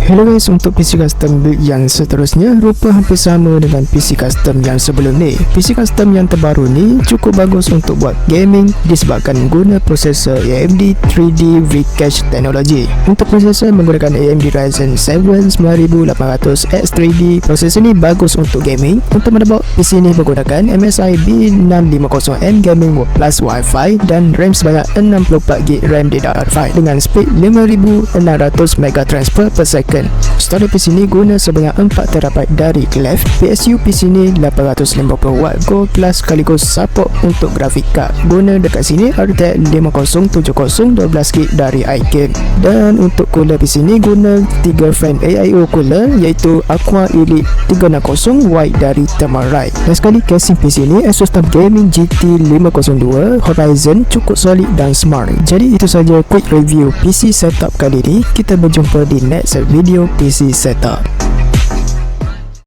Hello guys, untuk PC custom build yang seterusnya rupa hampir sama dengan PC custom yang sebelum ni. PC custom yang terbaru ni cukup bagus untuk buat gaming disebabkan guna prosesor AMD 3D V-Cache teknologi. Untuk prosesor menggunakan AMD Ryzen 7 9800X3D. Prosesor ni bagus untuk gaming. Untuk motherboard PC ni menggunakan MSI B650N Gaming plus Wi-Fi dan RAM sebanyak 64GB RAM DDR5 dengan speed 5600 MB transfer per second. Storage PC ni guna sebanyak 4TB dari Clef. PSU PC ni 850W Gold Plus sekaligus support untuk grafik card. Guna dekat sini RTX 5070 12GB dari iGame. Dan untuk cooler PC ni guna 3 fan AIO cooler iaitu Aqua Elite 360 White dari Thermalright. Dan sekali casing PC ni Asus TUF Gaming GT 502 Horizon cukup solid dan smart. Jadi itu saja quick review PC setup kali ni. Kita berjumpa di next video PC setup.